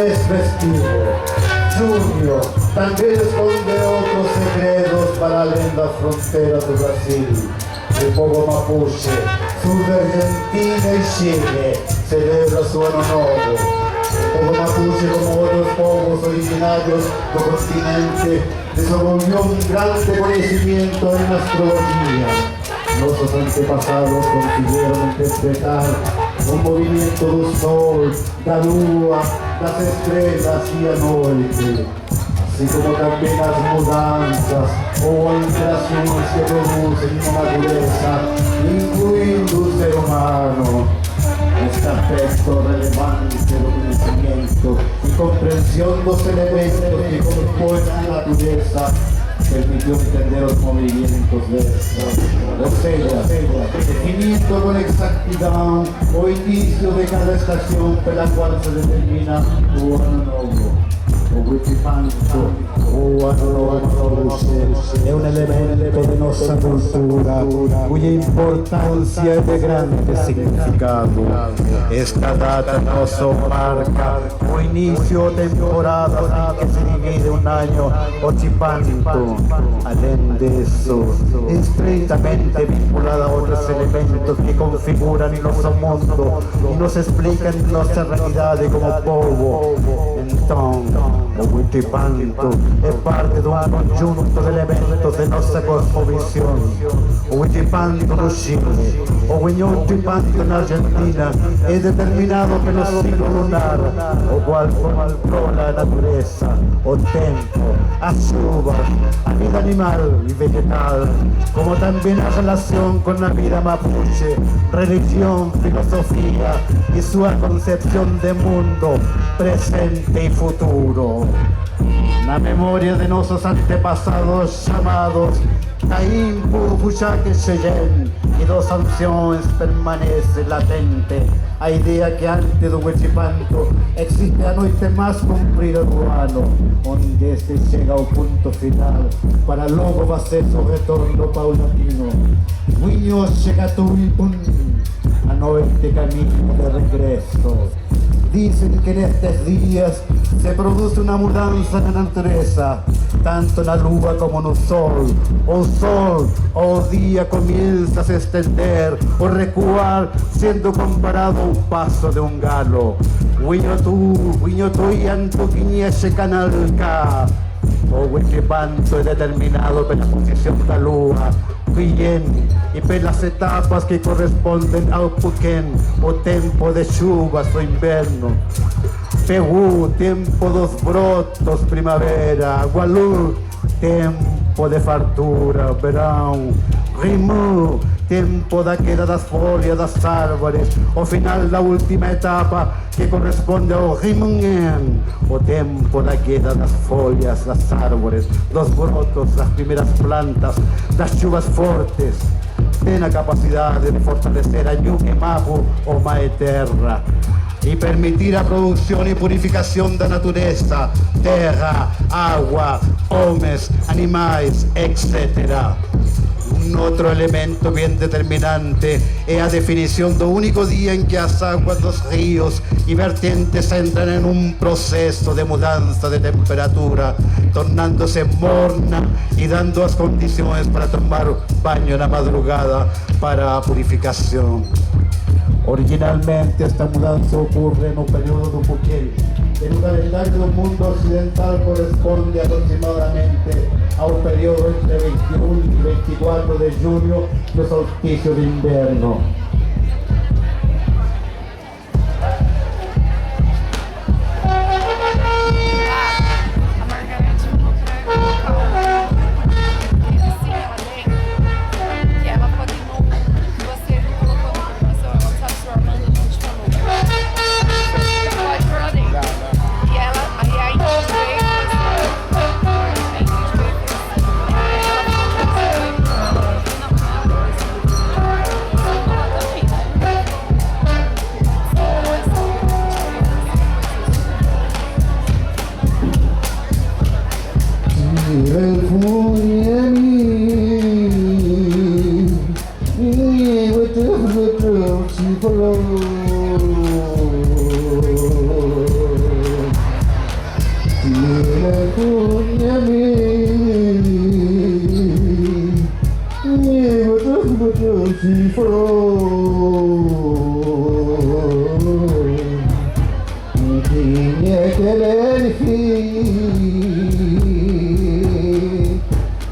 vez vestido. Junio también esconde otros secretos para além das fronteras do Brasil. El povo mapuche, sur de Argentina y Chile, celebra su año nuevo. El povo mapuche, como otros povos originarios del continente, desarrolló un grande conocimiento en astrología. Nuestros antepasados consiguieron interpretar un movimiento del sol, la luna, las estrellas y la noche, así como también las mudanzas o alteraciones que producen en la naturaleza, incluyendo el ser humano. Este aspecto relevante del conocimiento y comprensión de los elementos que componen la naturaleza permitió entender los movimientos de esta, o sea, definiendo con exactitud o inicio de cada estación por la cual se determina un año nuevo. O Huichipanto, o è un elemento de nuestra cultura cuya importancia es de grande significado. Esta data nos marca o inicio de temporada en que se divide un año Huichipanto. Además de eso, estrechamente vinculada a otros elementos que configuran nuestro mundo y nos explican nuestra realidad como povo. Entonces, o Huichipanto es parte de un conjunto de elementos de nuestra cosmovisión. O Huichipanto no Chile, o Huichipanto en Argentina es determinado por el ciclo lunar, o cual controla la naturaleza, o tiempo, las chuvas, la vida animal y vegetal, como también la relación con la vida mapuche, religión, filosofía y su concepción de mundo, presente y futuro. La memoria de nuestros antepasados llamados Caín, Purucuyaque, Cheyenne y dos sanciones permanece latente. A idea que antes de Huichipanto existe a noite más cumprido urbano, donde este llega ao punto final para luego va a ser su retorno paulatino. Huiño llega a Tuipun, a noite camino de regreso. Dicen que en estos días se produce una mudanza en la naturaleza, tanto en la luna como en el sol. O sol o día comienza a se extender o recuar, siendo comparado a un paso de un galo. Huiño tú y antoquiñese canalca. O Huichipanto es determinado por la posición de la luna, y por las etapas que corresponden al Puquén, o tiempo de chuvas o invierno. Pegú, tiempo dos brotos, primavera. Gualú, tiempo de fartura, verão. Rimú, tiempo da queda das folhas das árvores, o final da última etapa que corresponde ao rimunhén, o tempo da queda das folhas das árvores, dos brotos das primeiras plantas, das chuvas fortes. Tem a capacidade de fortalecer a Ñuque Mapu ou Mae Terra y permitir la producción y purificación de la naturaleza, terra, agua, homes, animales, etc. Un otro elemento bien determinante es la definición del único día en que las aguas, los ríos y vertientes entran en un proceso de mudanza de temperatura, tornándose morna y dando las condiciones para tomar baño en la madrugada para la purificación. Originalmente esta mudanza ocurre en un periodo de Puquén. En un calendario del mundo occidental corresponde aproximadamente a un periodo entre 21 y 24 de junio de solsticio de invierno. Tinha querer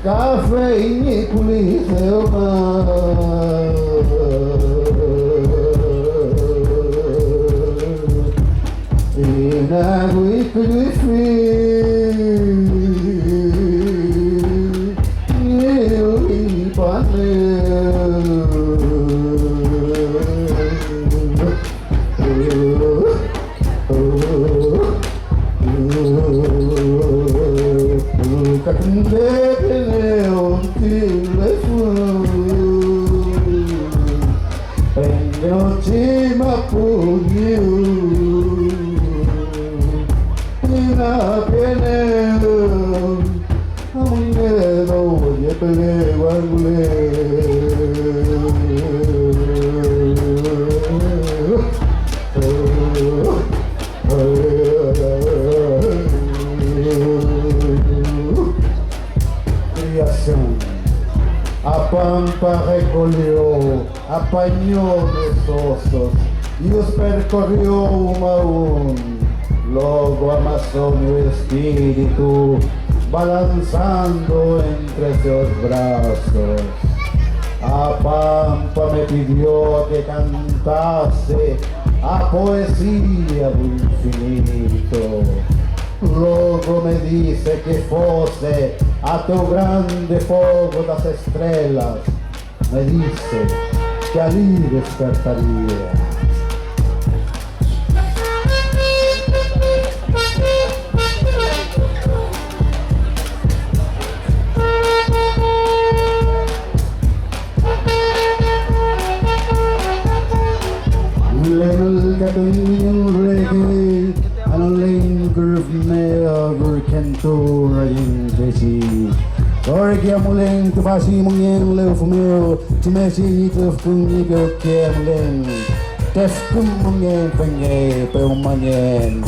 café e polícia e na A pampa recolheu, apanhou dos ossos e os percorreu um a um. Logo amassou meu espírito, balançando entre seus braços. A pampa me pediu que cantasse a poesia do infinito. Logo me disse que fosse até o grande fogo das estrelas. Me disse que ali despertaria. Orgia muleng tu basi mungeng leu fumeu tu mesi tu fungi go ke muleng tef kum mungeng penge pe umangen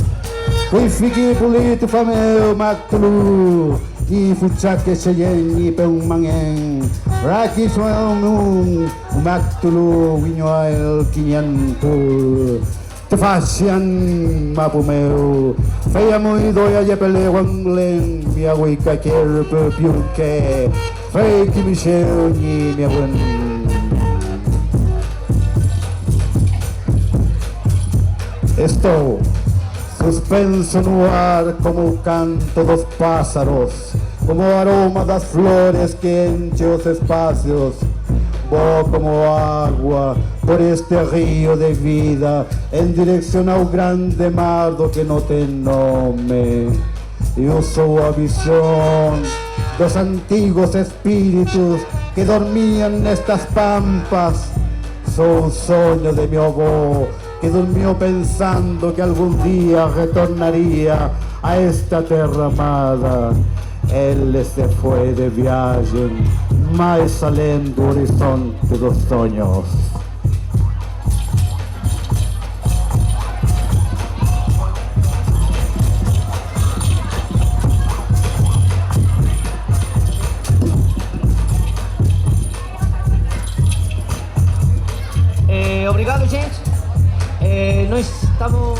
kui fiki puli tu fameu maklu i fuchak ke seyeni pe umangen raki soung maktulu winyoel kinyantul Tefasian mapumeu Faya muy doya ya pele wangleng mi agui kaker perpiurke Fay kimiseu ni mi agun Esto suspenso no ar como canto dos pájaros como aroma das flores que enche os espacios Vou como água por este rio de vida em direção ao grande mar do que não tem nome. Eu sou a visão dos antigos espíritos que dormiam nestas pampas. Sou o sonho de meu avô que dormiu pensando que algum dia retornaria a esta terra amada. Ele se foi de viagem mais além do horizonte dos sonhos. Obrigado, gente. Nós estamos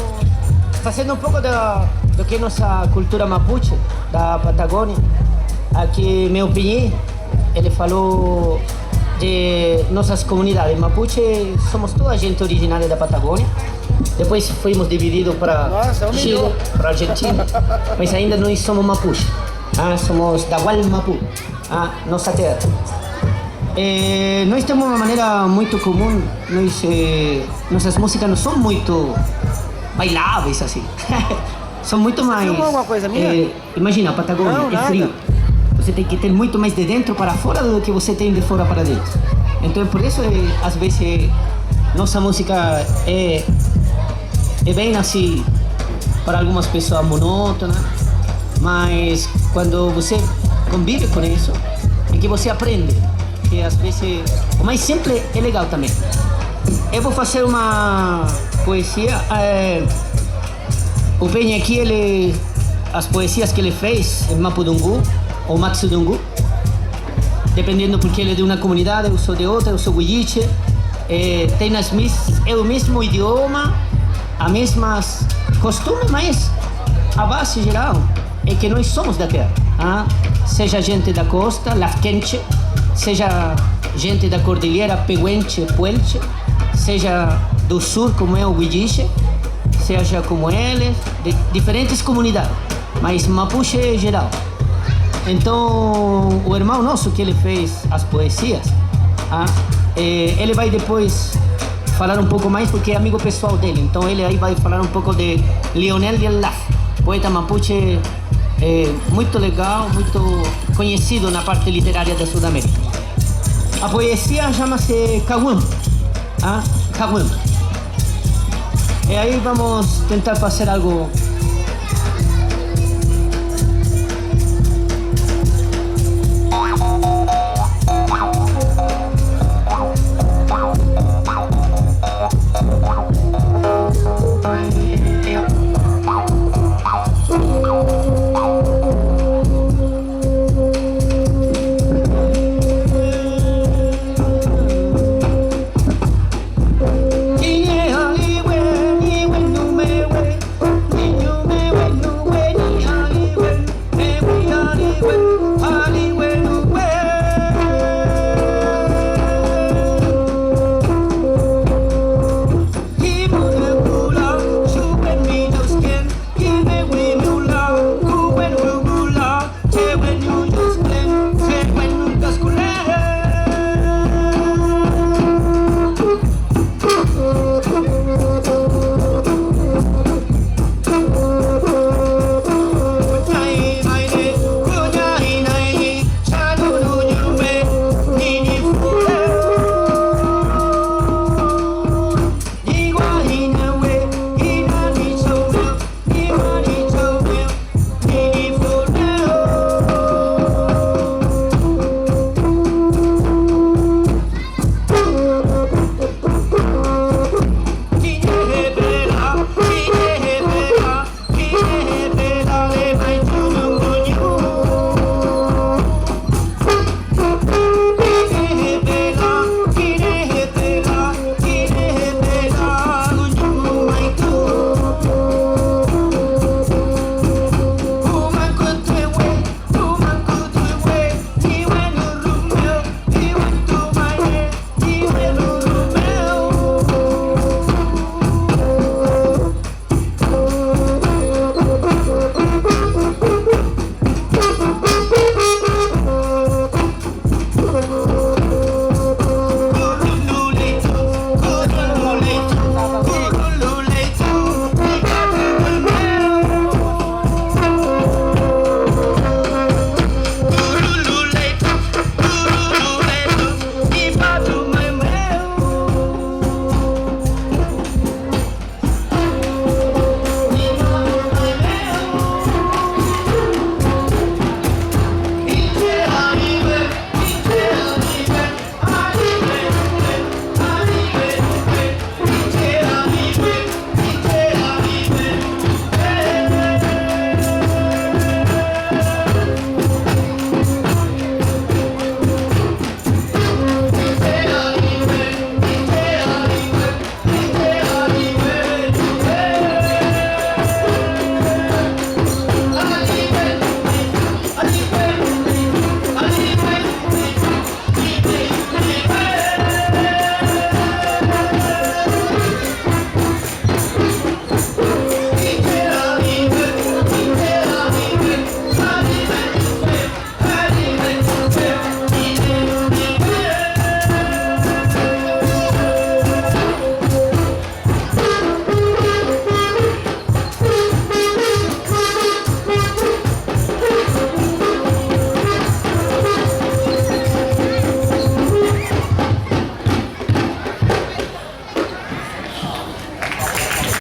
fazendo um pouco do que é nossa cultura mapuche da Patagônia. Aqui meu Pinhi, ele falou de nossas comunidades mapuche, somos toda gente originária da Patagônia. Depois fomos divididos para Chile, para Argentina, mas ainda nós somos mapuche. Somos da Gualmapu, nossa terra. Nós temos uma maneira muito comum, nossas músicas não são muito bailáveis assim. São muito mais. Alguma coisa minha? Imagina, a Patagônia não, é frio. Você tem que ter muito mais de dentro para fora do que você tem de fora para dentro. Então, por isso, às vezes, nossa música é bem assim, para algumas pessoas monótona, mas quando você convive com isso, é que você aprende. Que às vezes o mais simples é legal também. Eu vou fazer uma poesia. O Penha aqui, ele as poesias que ele fez em Mapudungun ou Matsurungun, dependendo porque ele é de uma comunidade, eu sou de outra, eu sou Huilliche. Tem é o mesmo idioma, as mesmas costumes, mas a base geral é que nós somos da terra. Seja gente da costa, Lafkenche, seja gente da cordilheira, Pehuenche, Puelche, seja do sul, como é o Huilliche, seja como eles, de diferentes comunidades, mas Mapuche é geral. Então, o irmão nosso que ele fez as poesias, ele vai depois falar um pouco mais porque é amigo pessoal dele. Então ele aí vai falar um pouco de Leonel Yelaf, poeta mapuche muito legal, muito conhecido na parte literária da Sudamérica. A poesia chama-se Kawam. Kawam. E aí vamos tentar fazer algo